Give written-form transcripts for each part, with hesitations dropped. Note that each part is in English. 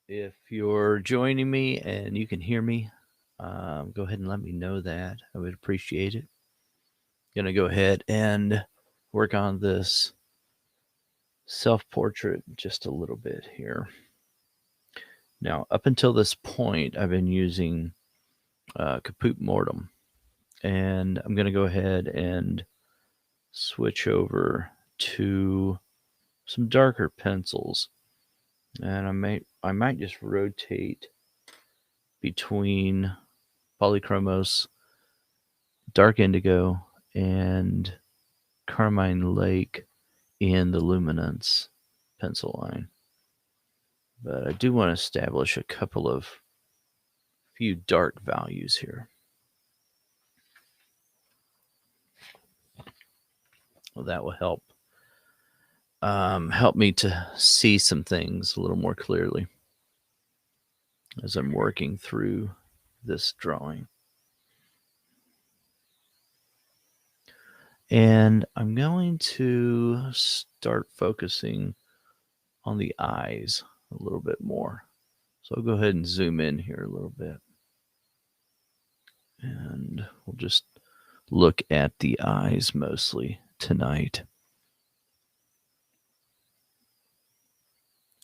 If you're joining me and you can hear me, go ahead and let me know that. I would appreciate it. Going to go ahead and work on this self-portrait just a little bit here. Now, up until this point, I've been using Caput Mortem, and I'm going to go ahead and switch over to some darker pencils, and I might just rotate between Polychromos, Dark Indigo, and Carmine Lake in the Luminance pencil line. But I do want to establish a couple of few dark values here. Well, that will help me to see some things a little more clearly as I'm working through this drawing. And I'm going to start focusing on the eyes a little bit more. So I'll go ahead and zoom in here a little bit. And we'll just look at the eyes mostly tonight.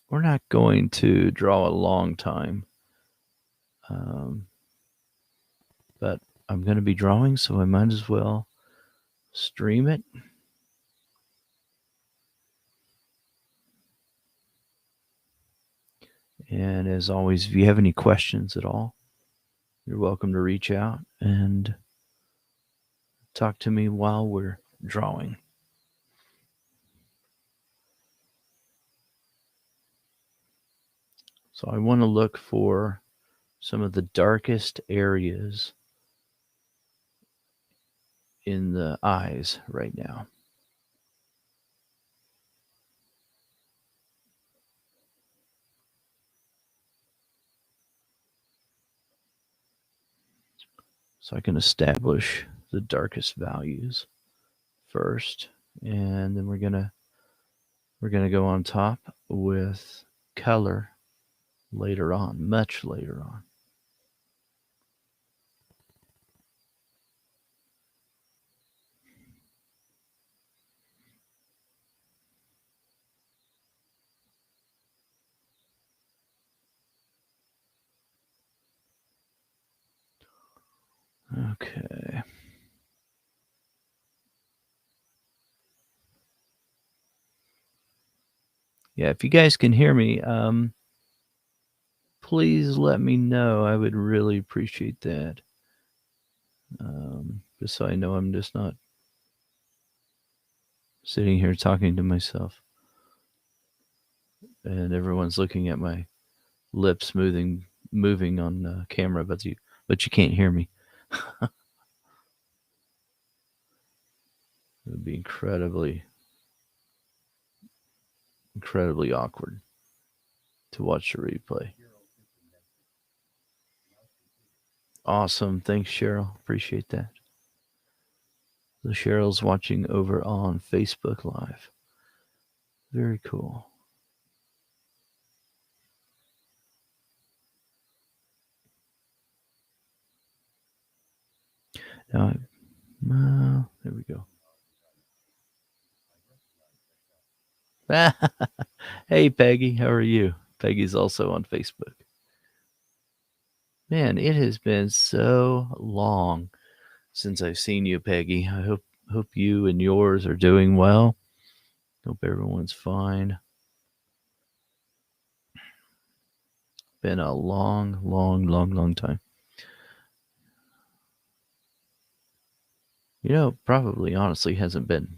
We're not going to draw a long time, but I'm going to be drawing, so I might as well stream it. And as always, if you have any questions at all, you're welcome to reach out and talk to me while we're drawing. So I want to look for some of the darkest areas in the eyes right now. So I can establish the darkest values first, and then we're gonna go on top with color later on, much later on. Okay. Yeah, if you guys can hear me, please let me know. I would really appreciate that. Just so I know I'm just not sitting here talking to myself and everyone's looking at my lips moving on camera, but you can't hear me. It would be incredibly awkward to watch the replay. Awesome. Thanks, Cheryl. Appreciate that. So Cheryl's watching over on Facebook Live. Very cool. Now, there we go. Hey, Peggy. How are you? Peggy's also on Facebook. Man, it has been so long since I've seen you, Peggy. I hope you and yours are doing well. Hope everyone's fine. Been a long time. Probably honestly hasn't been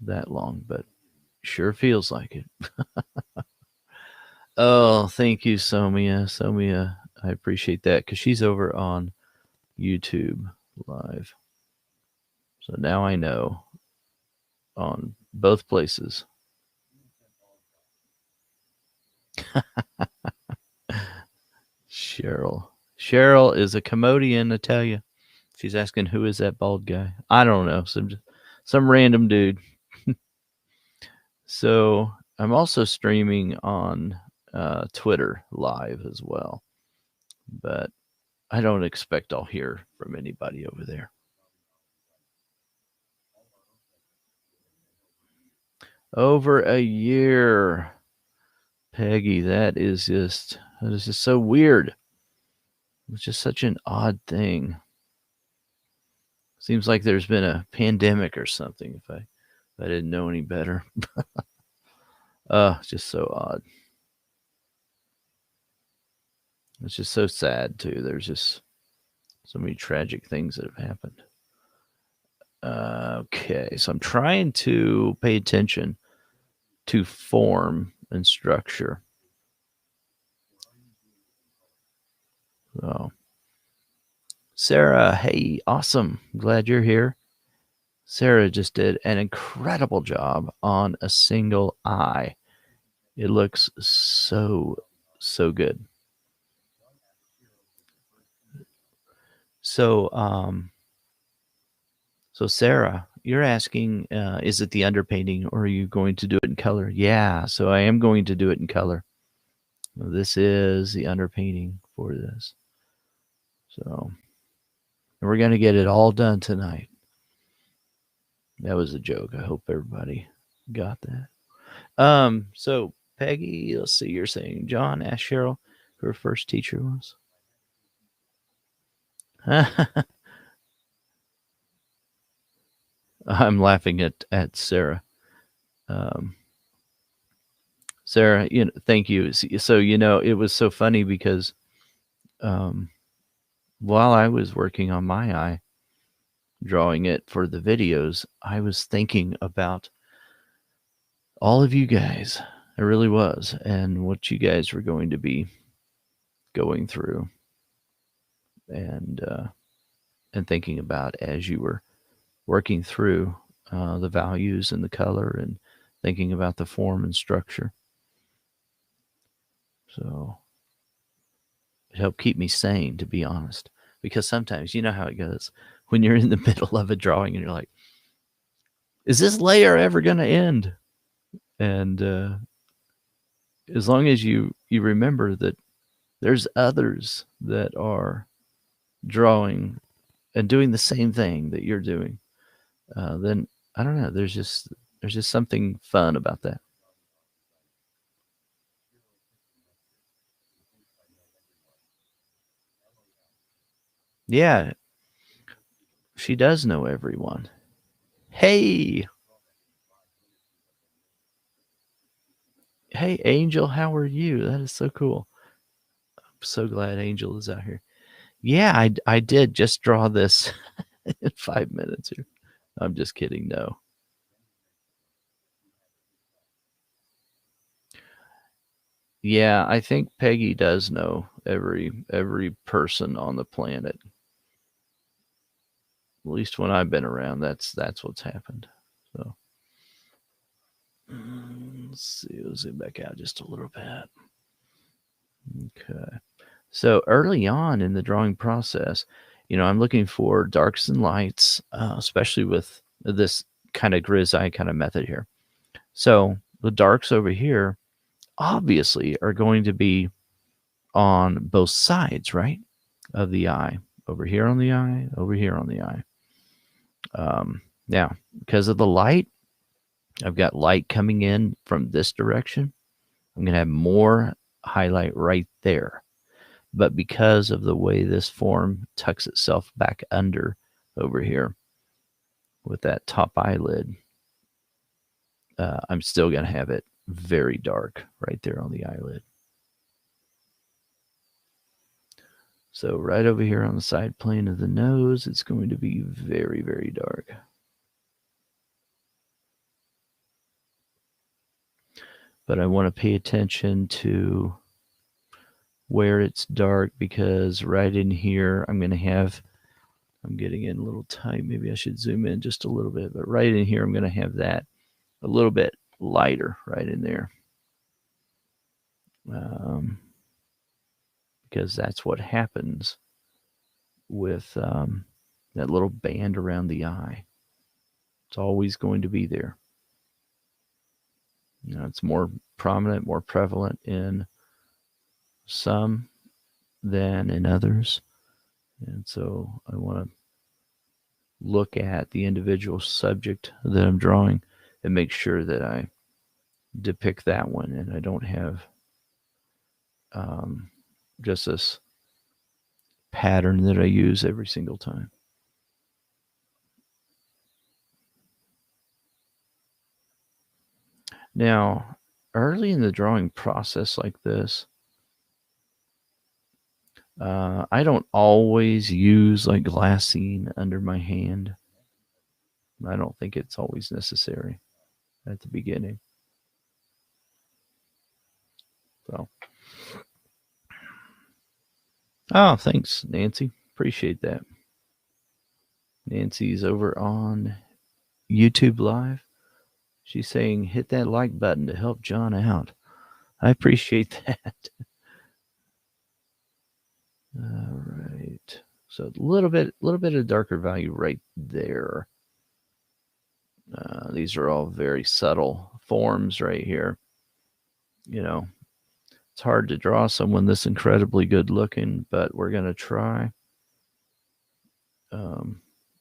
that long, but sure feels like it. Oh, thank you, Somia. Somia, I appreciate that because she's over on YouTube Live. So now I know on both places. Cheryl is a Commodian, I tell you. She's asking who is that bald guy. I don't know, some random dude. So I'm also streaming on Twitter live as well. But I don't expect I'll hear from anybody over there. Over a year, Peggy. That is just so weird. It's just such an odd thing. Seems like there's been a pandemic or something. If I didn't know any better. It's just so odd. It's just so sad too. There's just so many tragic things that have happened. Okay, so I'm trying to pay attention to form and structure. So, Sarah, hey, awesome. Glad you're here. Sarah just did an incredible job on a single eye. It looks so good. So, so Sarah, you're asking, is it the underpainting or are you going to do it in color? Yeah, so I am going to do it in color. This is the underpainting for this. So, and we're going to get it all done tonight. That was a joke. I hope everybody got that. So Peggy, let's see, you're saying John asked Cheryl who her first teacher was. I'm laughing at Sarah. Sarah, thank you. So, it was so funny because while I was working on my eye, drawing it for the videos, I was thinking about all of you guys. I really was, and what you guys were going to be going through, and thinking about as you were working through the values and the color, and thinking about the form and structure. So it helped keep me sane, to be honest, because sometimes you know how it goes when you're in the middle of a drawing and you're like, is this layer ever going to end? And as long as you remember that there's others that are drawing and doing the same thing that you're doing, then I don't know, there's just something fun about that. Yeah, she does know everyone. Hey, Angel, how are you? That is so cool. I'm so glad Angel is out here. Yeah, I did just draw this in 5 minutes here. I'm just kidding. No. Yeah, I think Peggy does know every person on the planet. At least when I've been around, that's what's happened. So let's see. Let's zoom back out just a little bit. Okay. So early on in the drawing process, I'm looking for darks and lights, especially with this kind of grisaille kind of method here. So the darks over here obviously are going to be on both sides, right, of the eye. Over here on the eye, over here on the eye. Now, because of the light, I've got light coming in from this direction. I'm going to have more highlight right there. But because of the way this form tucks itself back under over here with that top eyelid, I'm still going to have it very dark right there on the eyelid. So right over here on the side plane of the nose, it's going to be very, very dark. But I want to pay attention to where it's dark, because right in here, I'm getting in a little tight. Maybe I should zoom in just a little bit, but right in here, I'm going to have that a little bit lighter right in there. Because that's what happens with that little band around the eye. It's always going to be there. It's more prominent, more prevalent in some than in others. And so I want to look at the individual subject that I'm drawing and make sure that I depict that one and I don't have just this pattern that I use every single time. Now, early in the drawing process like this, I don't always use like glassine under my hand. I don't think it's always necessary at the beginning. So, oh, thanks, Nancy. Appreciate that. Nancy's over on YouTube Live. She's saying, hit that like button to help John out. I appreciate that. All right. So a little bit of darker value right there. These are all very subtle forms right here. You know, it's hard to draw someone this incredibly good looking, but we're going to try.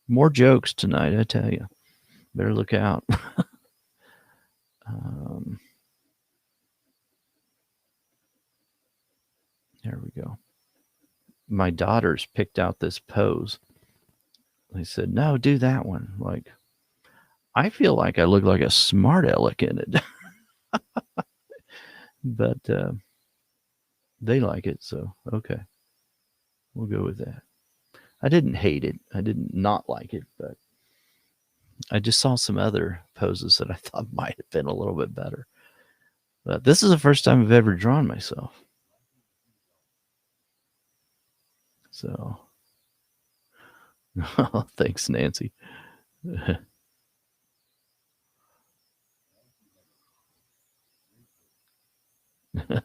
More jokes tonight, I tell you. Better look out. There we go. My daughters picked out this pose. They said, no, do that one. Like, I feel like I look like a smart aleck in it. But they like it, so okay. We'll go with that. I didn't hate it. I didn't not like it, but I just saw some other poses that I thought might have been a little bit better. But this is the first time I've ever drawn myself. So, thanks, Nancy.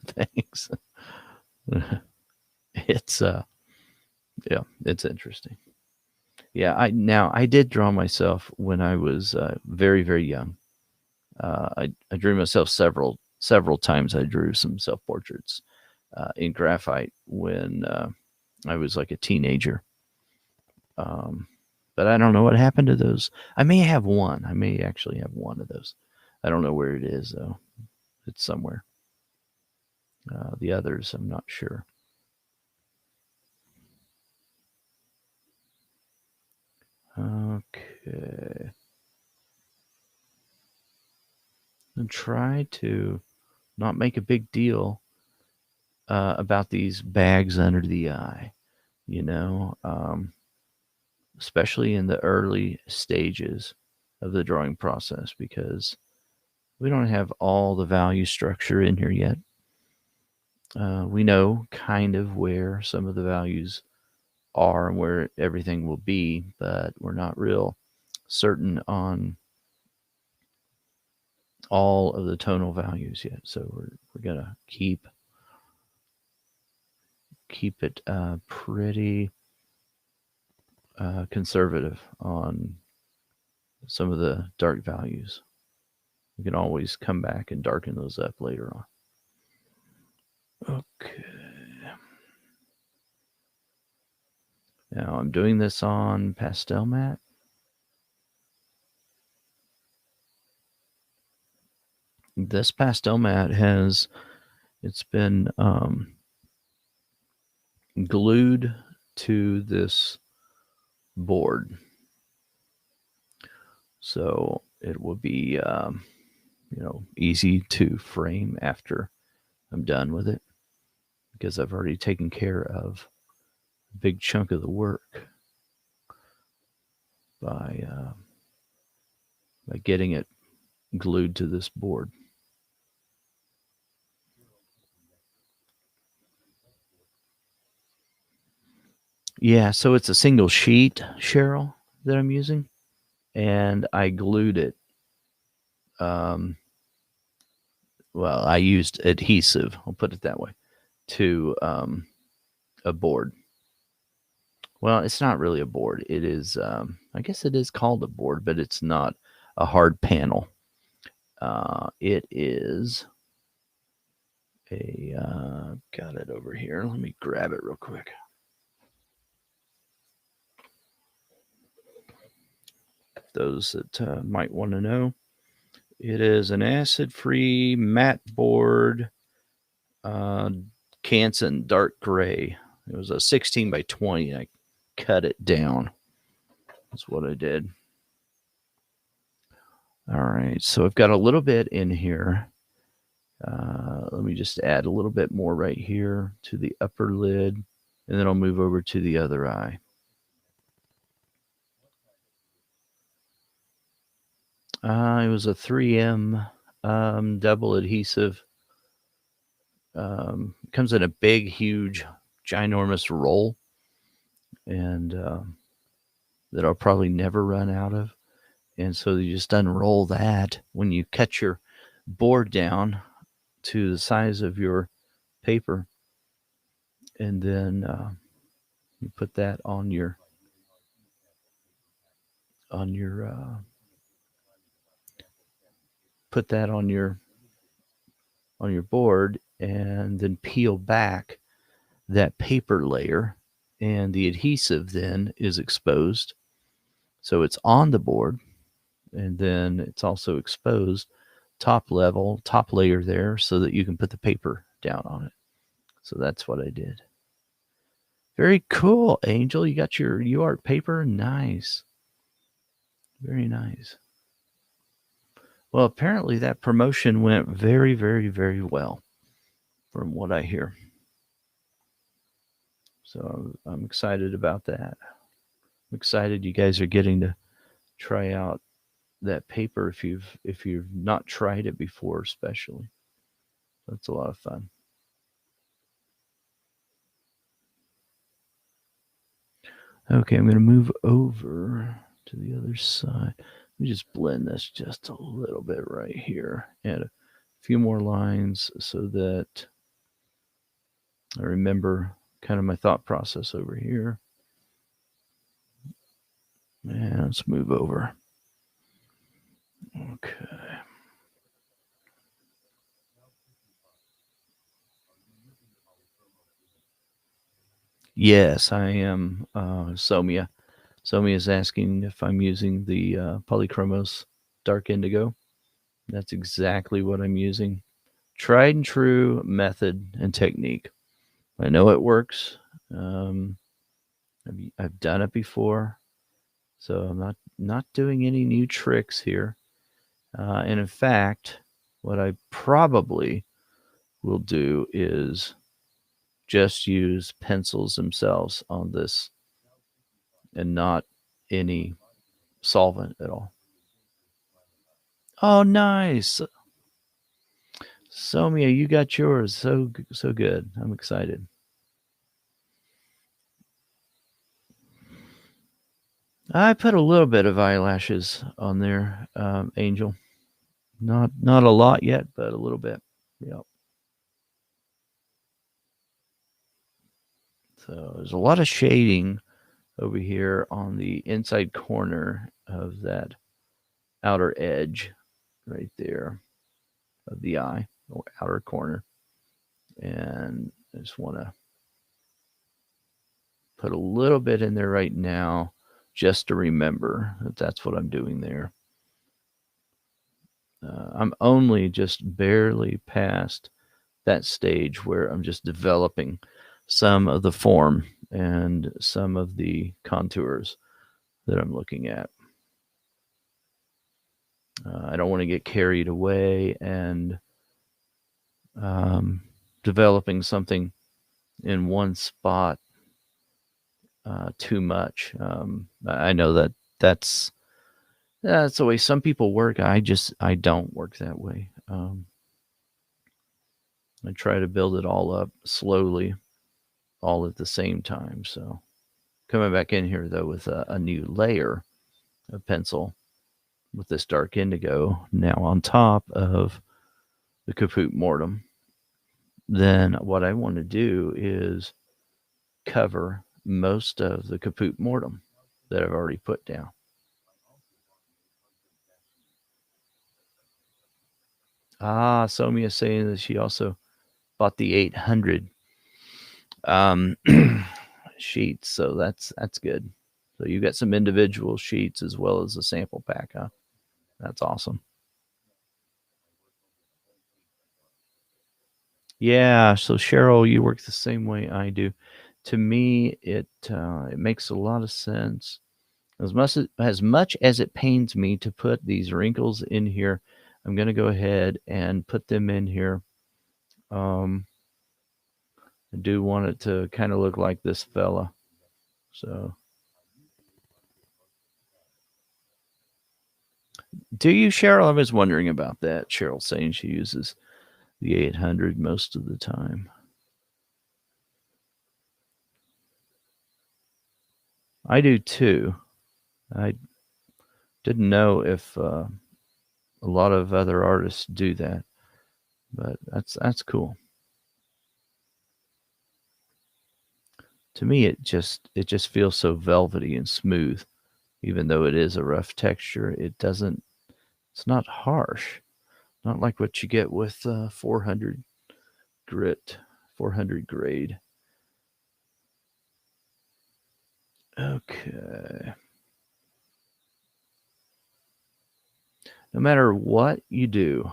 Thanks. It's yeah, it's interesting. Yeah, I did draw myself when I was very, very young. I drew myself several times. I drew some self portraits in graphite when I was like a teenager. But I don't know what happened to those. I may have one. I may actually have one of those. I don't know where it is though. It's somewhere. The others, I'm not sure. Okay. And try to not make a big deal about these bags under the eye, you know, especially in the early stages of the drawing process, because we don't have all the value structure in here yet. We know kind of where some of the values are and where everything will be, but we're not real certain on all of the tonal values yet. So we're gonna keep it pretty conservative on some of the dark values. We can always come back and darken those up later on. Okay. Now I'm doing this on pastel mat. This pastel mat it's been glued to this board. So it will be, easy to frame after I'm done with it, because I've already taken care of a big chunk of the work by getting it glued to this board. Yeah, so it's a single sheet, Cheryl, that I'm using, and I glued it. Well, I used adhesive, I'll put it that way, to a board. Well, it's not really a board. It is, I guess it is called a board, but it's not a hard panel. It is got it over here. Let me grab it real quick. Those that might want to know, it is an acid-free matte board, Canson dark gray. It was a 16 by 20. I cut it down. That's what I did. All right, so I've got a little bit in here. Let me just add a little bit more right here to the upper lid, and then I'll move over to the other eye. It was a 3M double adhesive. Comes in a big, huge, ginormous roll, and that I'll probably never run out of. And so you just unroll that when you cut your board down to the size of your paper, and then you put that on your put that on your board, and then peel back that paper layer, and the adhesive then is exposed. So it's on the board, and then it's also exposed top layer there, so that you can put the paper down on it. So that's what I did. Very cool, Angel. You got your UART paper? Nice. Very nice. Well, apparently that promotion went very, very, very well from what I hear. So I'm excited about that. I'm excited you guys are getting to try out that paper if you've not tried it before, especially. That's a lot of fun. Okay, I'm going to move over to the other side. Let me just blend this just a little bit right here. Add a few more lines so that I remember kind of my thought process over here. And let's move over. Okay. Yes, I am. Somia. Somia is asking if I'm using the Polychromos Dark Indigo. That's exactly what I'm using. Tried and true method and technique. I know it works. I've done it before, so I'm not doing any new tricks here. And in fact, what I probably will do is just use pencils themselves on this, and not any solvent at all. Oh, nice. Somia, you got yours. So good. I'm excited. I put a little bit of eyelashes on there, Angel. Not a lot yet, but a little bit. Yep. So there's a lot of shading over here on the inside corner of that outer edge right there of the eye, or outer corner. And I just want to put a little bit in there right now just to remember that that's what I'm doing there. I'm only just barely past that stage where I'm just developing some of the form and some of the contours that I'm looking at. I don't want to get carried away and developing something in one spot too much. I know that that's the way some people work. I don't work that way. I try to build it all up slowly, all at the same time. So coming back in here though with a new layer of pencil with this dark indigo now on top of the Caput Mortem, then what I want to do is cover most of the Caput Mortem that I've already put down. Somia is saying that she also bought the 800 sheets, so that's good. So you got some individual sheets as well as a sample pack, huh? That's awesome. Yeah, so Cheryl, you work the same way I do. To me, it makes a lot of sense. As much as it pains me to put these wrinkles in here, I'm gonna go ahead and put them in here. Um, I do want it to kind of look like this fella. So, do you, Cheryl? I was wondering about that. Cheryl saying she uses the 800 most of the time. I do too. I didn't know if a lot of other artists do that, but that's cool. To me, it just feels so velvety and smooth, even though it is a rough texture. It doesn't. It's not harsh. Not like what you get with 400 grit, 400 grade. Okay. No matter what you do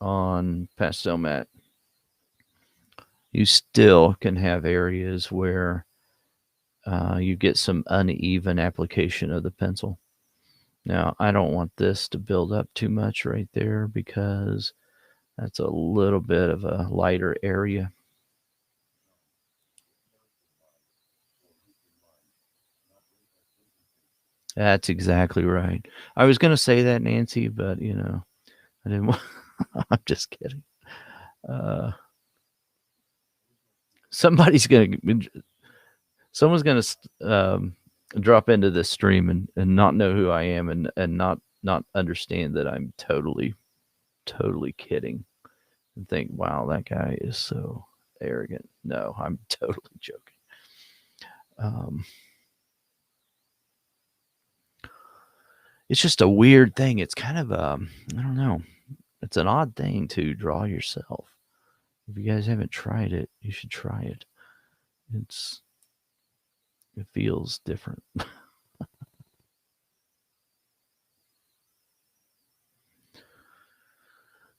on pastel mat, you still can have areas where you get some uneven application of the pencil. Now, I don't want this to build up too much right there because that's a little bit of a lighter area. That's exactly right. I was going to say that, Nancy, but I didn't want. I'm just kidding. Uh, somebody's going to someone's going to drop into this stream and not know who I am and not understand that I'm totally kidding and think, wow, that guy is so arrogant. No, I'm totally joking. Um, it's just a weird thing. It's kind of I don't know. It's an odd thing to draw yourself. If you guys haven't tried it, you should try it. It's it feels different.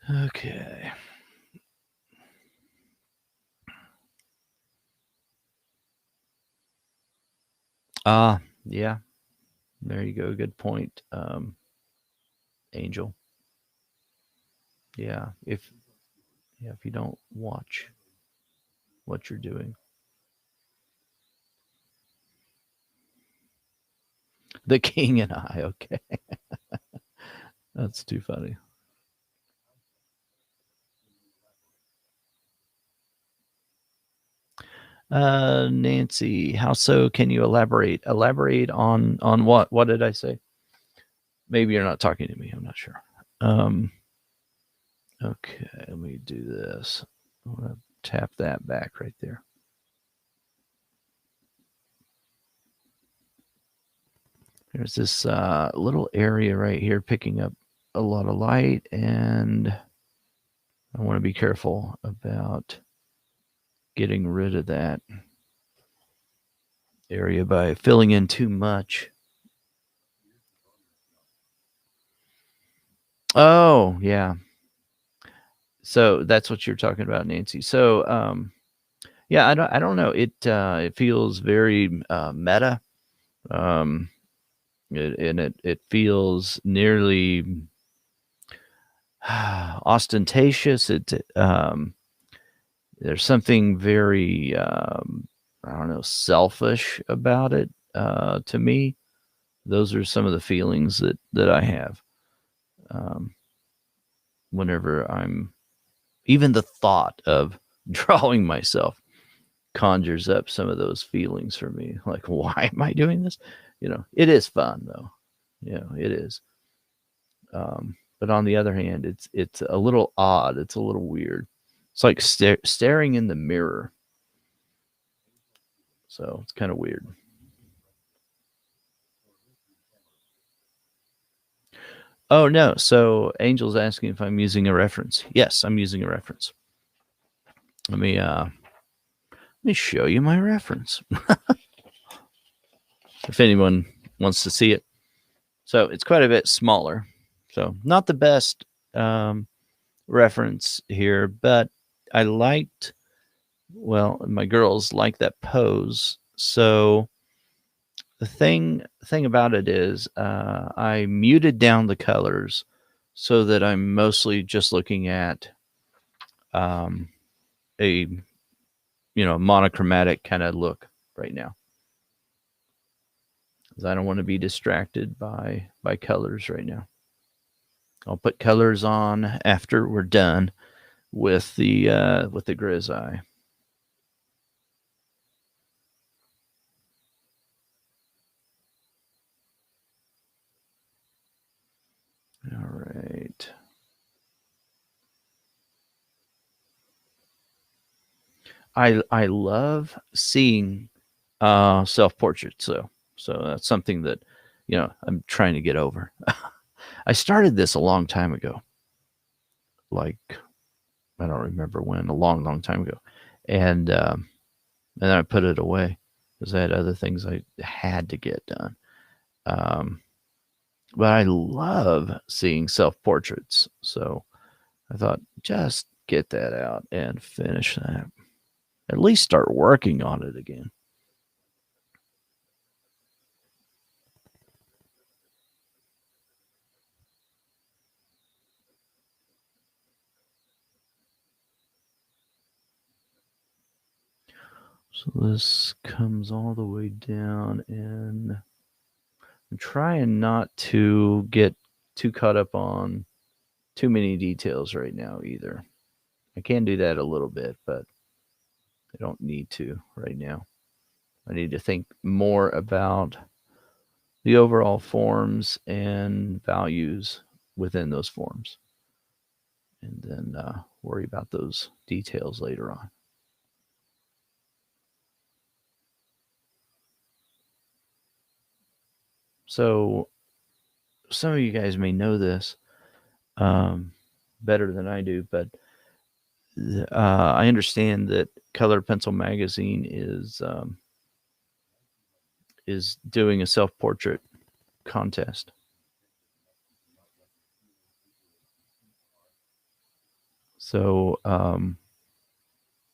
Okay. Yeah. There you go. Good point. Angel. Yeah. If you don't watch what you're doing. The king and I, okay. That's too funny. Nancy, how so? Can you elaborate? Elaborate on what? What did I say? Maybe you're not talking to me. I'm not sure. Um, okay, let me do this. I'm gonna tap that back right there. There's this little area right here picking up a lot of light, and I want to be careful about getting rid of that area by filling in too much. Oh, yeah. So that's what you're talking about, Nancy. So, yeah, I don't know. It feels very meta, um, and it feels nearly ostentatious. There's something very I don't know, selfish about it. To me, those are some of the feelings that I have um, whenever I'm even the thought of drawing myself conjures up some of those feelings for me. Like, why am I doing this? It is fun though. It is. But on the other hand, it's a little odd. It's a little weird. It's like staring in the mirror. So it's kind of weird. Oh no. So Angel's asking if I'm using a reference. Yes, I'm using a reference. Let me show you my reference. If anyone wants to see it. So it's quite a bit smaller. So not the best reference here, but I liked, well, my girls like that pose. So the thing about it is I muted down the colors so that I'm mostly just looking at a monochromatic kind of look right now, because I don't want to be distracted by colors right now. I'll put colors on after we're done with the griz eye. All right. I love seeing self portraits though, so that's something that I'm trying to get over. I started this a long time ago, like I don't remember when, a long time ago, and then I put it away because I had other things I had to get done. Um, but I love seeing self portraits, so I thought just get that out and finish that. At least start working on it again. So this comes all the way down, and I'm trying not to get too caught up on too many details right now either. I can do that a little bit, but I don't need to right now. I need to think more about the overall forms and values within those forms, and then worry about those details later on. So some of you guys may know this better than I do, but I understand that Color Pencil Magazine is doing a self portrait contest. So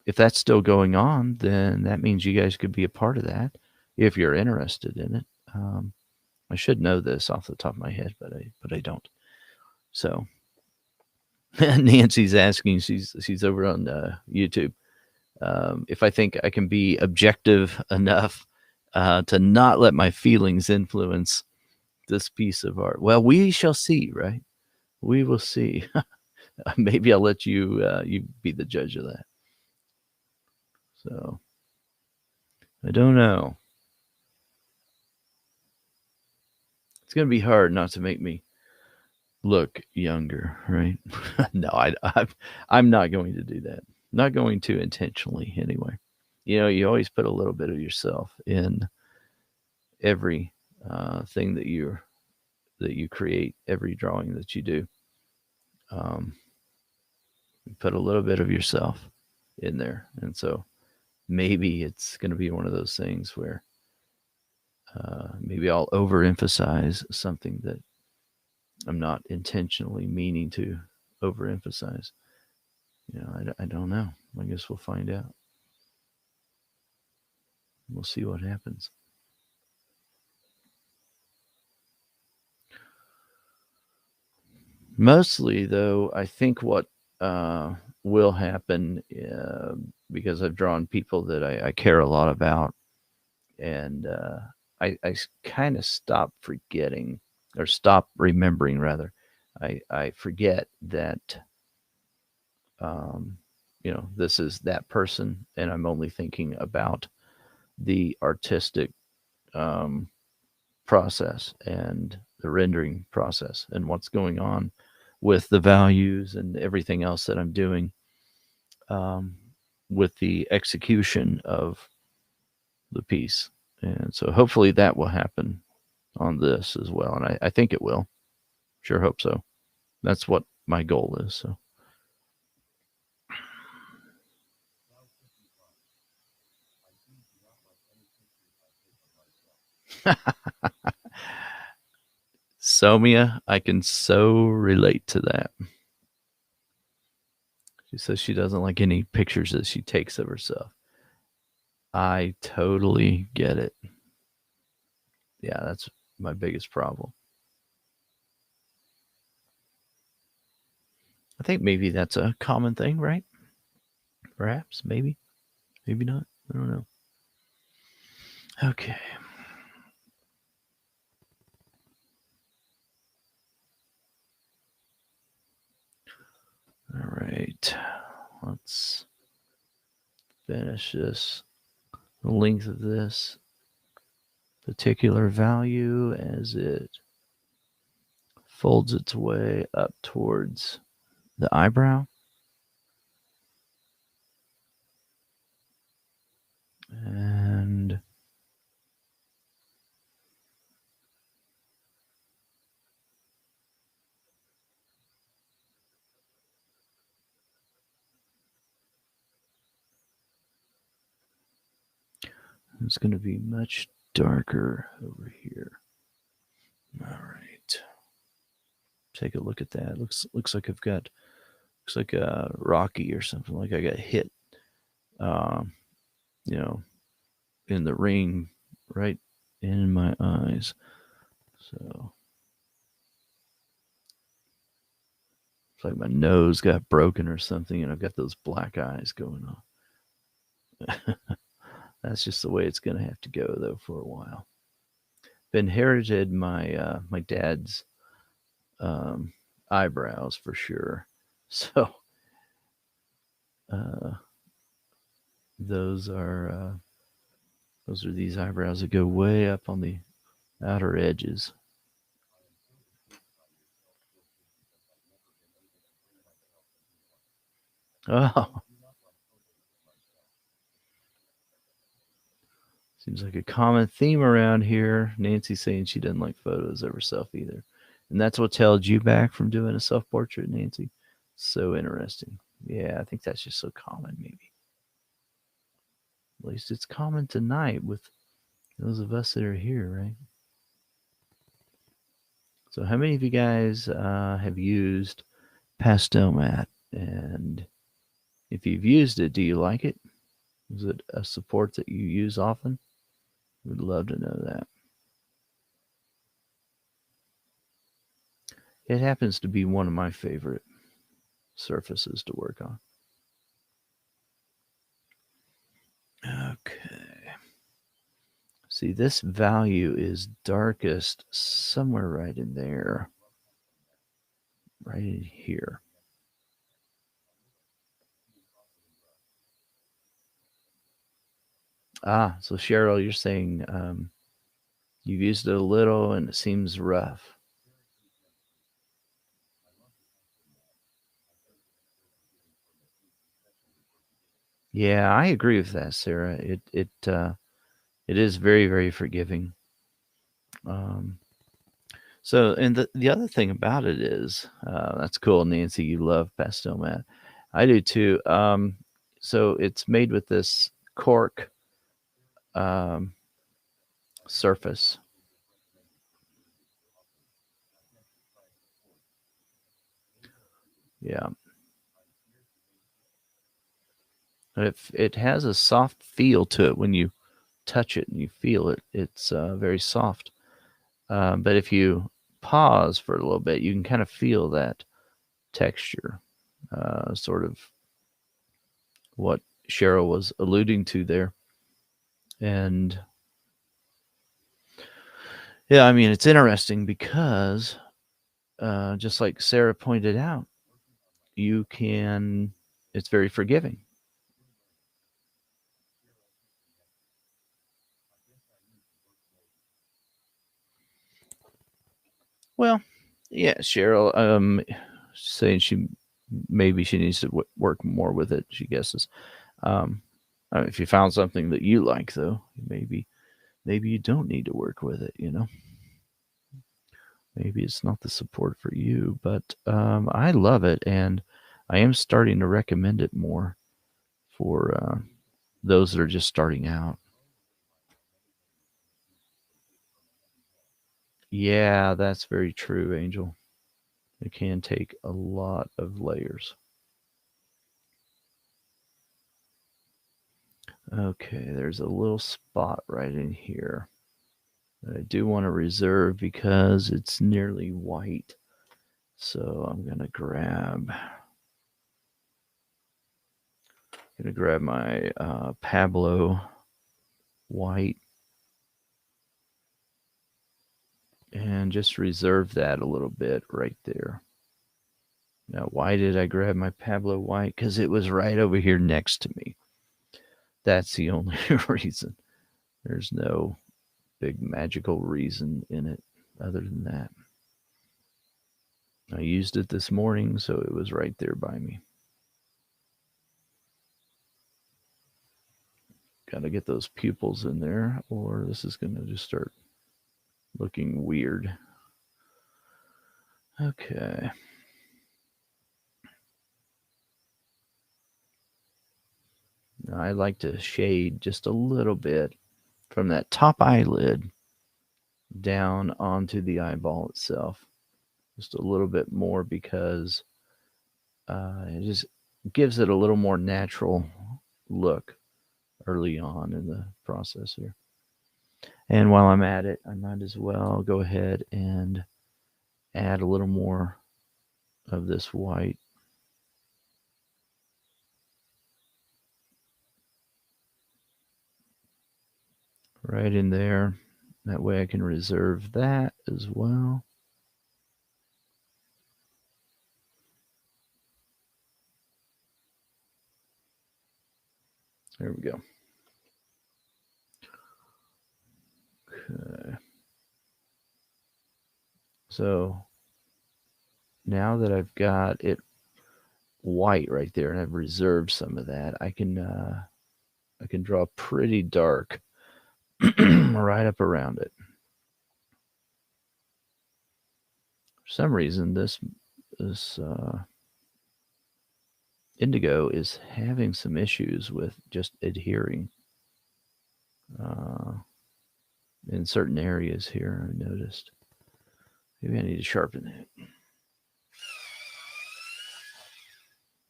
if that's still going on, then that means you guys could be a part of that if you're interested in it. I should know this off the top of my head, but I don't. So Nancy's asking, she's over on YouTube, if I think I can be objective enough to not let my feelings influence this piece of art. Well, we shall see, right? We will see. Maybe I'll let you you be the judge of that. So I don't know. It's gonna be hard not to make me look younger, right? No, I'm not going to do that. Not going to intentionally, anyway. You always put a little bit of yourself in every thing that you create, every drawing that you do. Um, you put a little bit of yourself in there, and so maybe it's going to be one of those things where maybe I'll overemphasize something that I'm not intentionally meaning to overemphasize. I don't know. I guess we'll find out. We'll see what happens. Mostly, though, I think what will happen, because I've drawn people that I care a lot about, and I kind of stop forgetting, or stop remembering, rather. I forget that, this is that person, and I'm only thinking about the artistic um, process and the rendering process and what's going on with the values and everything else that I'm doing um, with the execution of the piece. And so hopefully that will happen on this as well. And I think it will. Sure hope so. That's what my goal is. So Somia, I can so relate to that. She says she doesn't like any pictures that she takes of herself. I totally get it. Yeah, that's my biggest problem. I think maybe that's a common thing, right? Perhaps, maybe, maybe not. I don't know. Okay. All right. Let's finish this. The length of this particular value as it folds its way up towards the eyebrow. And it's going to be much darker over here. All right. Take a look at that. Looks like I've got looks like a Rocky or something. Like I got hit, um, you know, in the ring right in my eyes. So it's like my nose got broken or something, and I've got those black eyes going on. That's just the way it's going to have to go, though, for a while. Inherited my dad's um, eyebrows for sure. So uh, those are these eyebrows that go way up on the outer edges. Oh, seems like a common theme around here. Nancy saying she doesn't like photos of herself either. And that's what held you back from doing a self portrait, Nancy? So interesting. Yeah, I think that's just so common, maybe. At least it's common tonight with those of us that are here, right? So, how many of you guys have used Pastel Mat? And if you've used it, do you like it? Is it a support that you use often? We'd love to know that. It happens to be one of my favorite surfaces to work on. Okay. See, this value is darkest somewhere right in there, right in here. Ah, so Cheryl, you're saying you've used it a little and it seems rough. Yeah, I agree with that, Sarah. It is very, very forgiving. Um, so, and the other thing about it is, that's cool, Nancy. You love pastel matte. I do too. So it's made with this cork um, surface. Yeah, it has a soft feel to it when you touch it and you feel it. It's very soft. But if you pause for a little bit, you can kind of feel that texture, sort of what Cheryl was alluding to there. And yeah, I mean, it's interesting because just like Sarah pointed out, you can, it's very forgiving. Well, yeah, Cheryl, saying she maybe she needs to work more with it. She guesses. Um, if you found something that you like, though, maybe you don't need to work with it. Maybe it's not the support for you, but I love it, and I am starting to recommend it more for those that are just starting out. Yeah, that's very true, Angel. It can take a lot of layers. Okay, there's a little spot right in here that I do want to reserve because it's nearly white. So I'm gonna grab my Pablo white and just reserve that a little bit right there. Now, why did I grab my Pablo white? Because it was right over here next to me. That's the only reason. There's no big magical reason in it other than that. I used it this morning, so it was right there by me. Got to get those pupils in there, or this is going to just start looking weird. Okay. Now I like to shade just a little bit from that top eyelid down onto the eyeball itself. Just a little bit more because it just gives it a little more natural look early on in the process here. And while I'm at it, I might as well go ahead and add a little more of this white. Right in there. That way I can reserve that as well. There we go. Okay. So now that I've got it white right there and I've reserved some of that, I can draw pretty dark right up around it. For some reason, this indigo is having some issues with just adhering in certain areas here. I noticed. Maybe I need to sharpen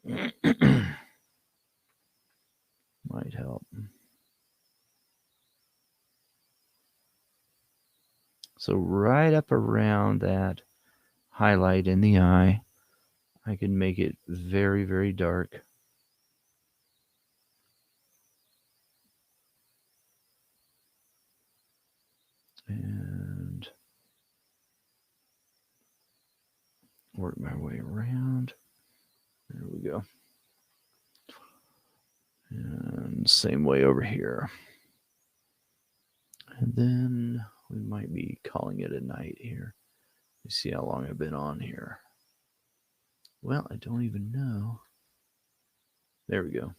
that. Might help. So right up around that highlight in the eye, I can make it very, very dark. And work my way around. There we go. And same way over here. And then we might be calling it a night here. You see how long I've been on here. Well, I don't even know. There we go.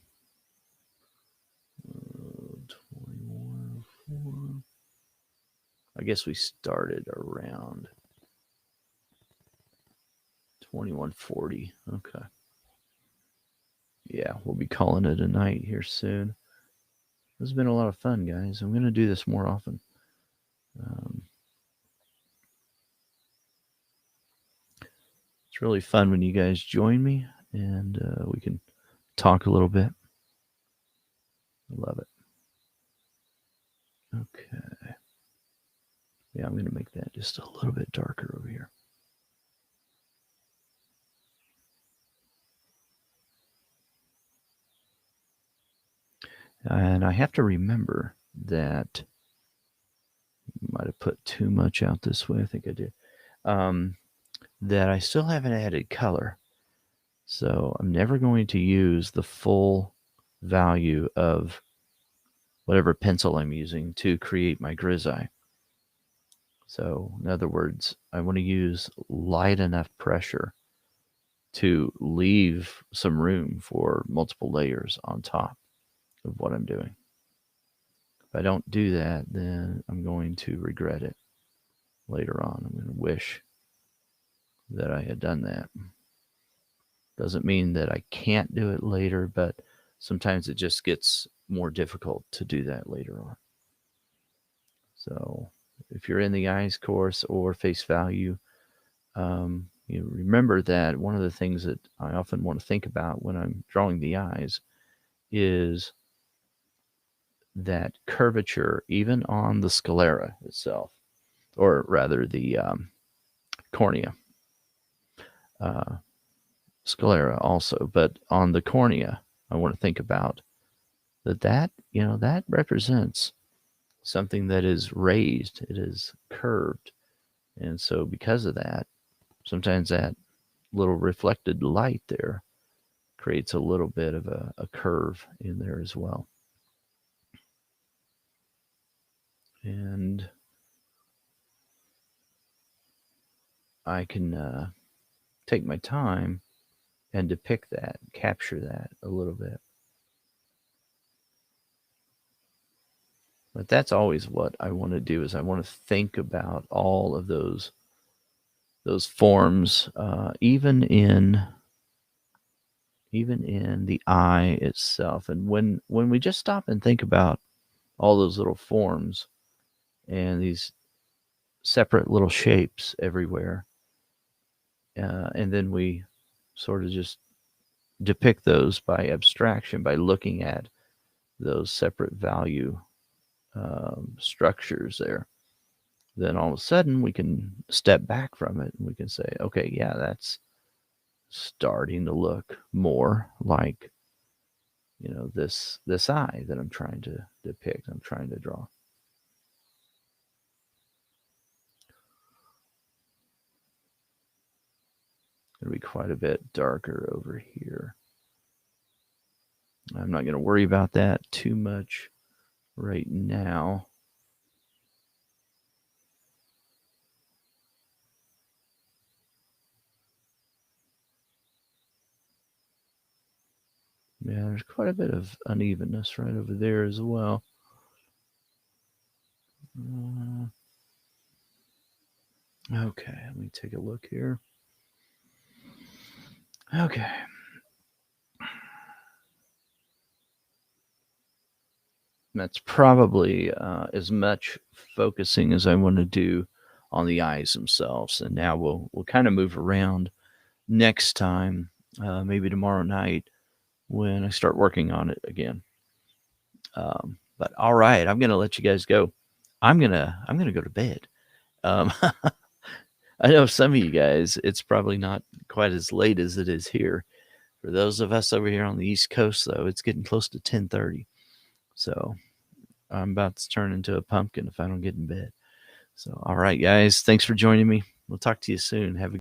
2104. I guess we started around 2140. Okay. Yeah, we'll be calling it a night here soon. This has been a lot of fun, guys. I'm going to do this more often. It's really fun when you guys join me and we can talk a little bit. I love it. Okay. Yeah, I'm going to make that just a little bit darker over here. And I have to remember that I might have put too much out this way. I think I did. That I still haven't added color. So I'm never going to use the full value of whatever pencil I'm using to create my grisaille. So in other words, I want to use light enough pressure to leave some room for multiple layers on top of what I'm doing. If I don't do that, then I'm going to regret it later on. I'm going to wish that I had done that. Doesn't mean that I can't do it later, but sometimes it just gets more difficult to do that later on. So if you're in the eyes course or face value, you remember that one of the things that I often want to think about when I'm drawing the eyes is that curvature, even on the sclera itself, or rather the cornea, uh, sclera also, but on the cornea, I want to think about that represents something that is raised, it is curved, and so because of that, sometimes that little reflected light there creates a little bit of a curve in there as well. And I can take my time and depict that, capture that a little bit. But that's always what I want to do is I want to think about all of those forms, even in the eye itself. And when we just stop and think about all those little forms and these separate little shapes everywhere, and then we sort of just depict those by abstraction, by looking at those separate value structures there, then all of a sudden we can step back from it and we can say, okay, yeah, that's starting to look more like this eye that I'm trying to depict, I'm trying to draw. It'll be quite a bit darker over here. I'm not going to worry about that too much right now. Yeah, there's quite a bit of unevenness right over there as well. Okay, let me take a look here. Okay. That's probably as much focusing as I want to do on the eyes themselves. And now we'll kind of move around next time, maybe tomorrow night when I start working on it again. But all right, I'm gonna let you guys go. I'm gonna go to bed. Um, I know some of you guys, it's probably not quite as late as it is here. For those of us over here on the East Coast, though, it's getting close to 10:30. So I'm about to turn into a pumpkin if I don't get in bed. So, all right, guys, thanks for joining me. We'll talk to you soon. Have a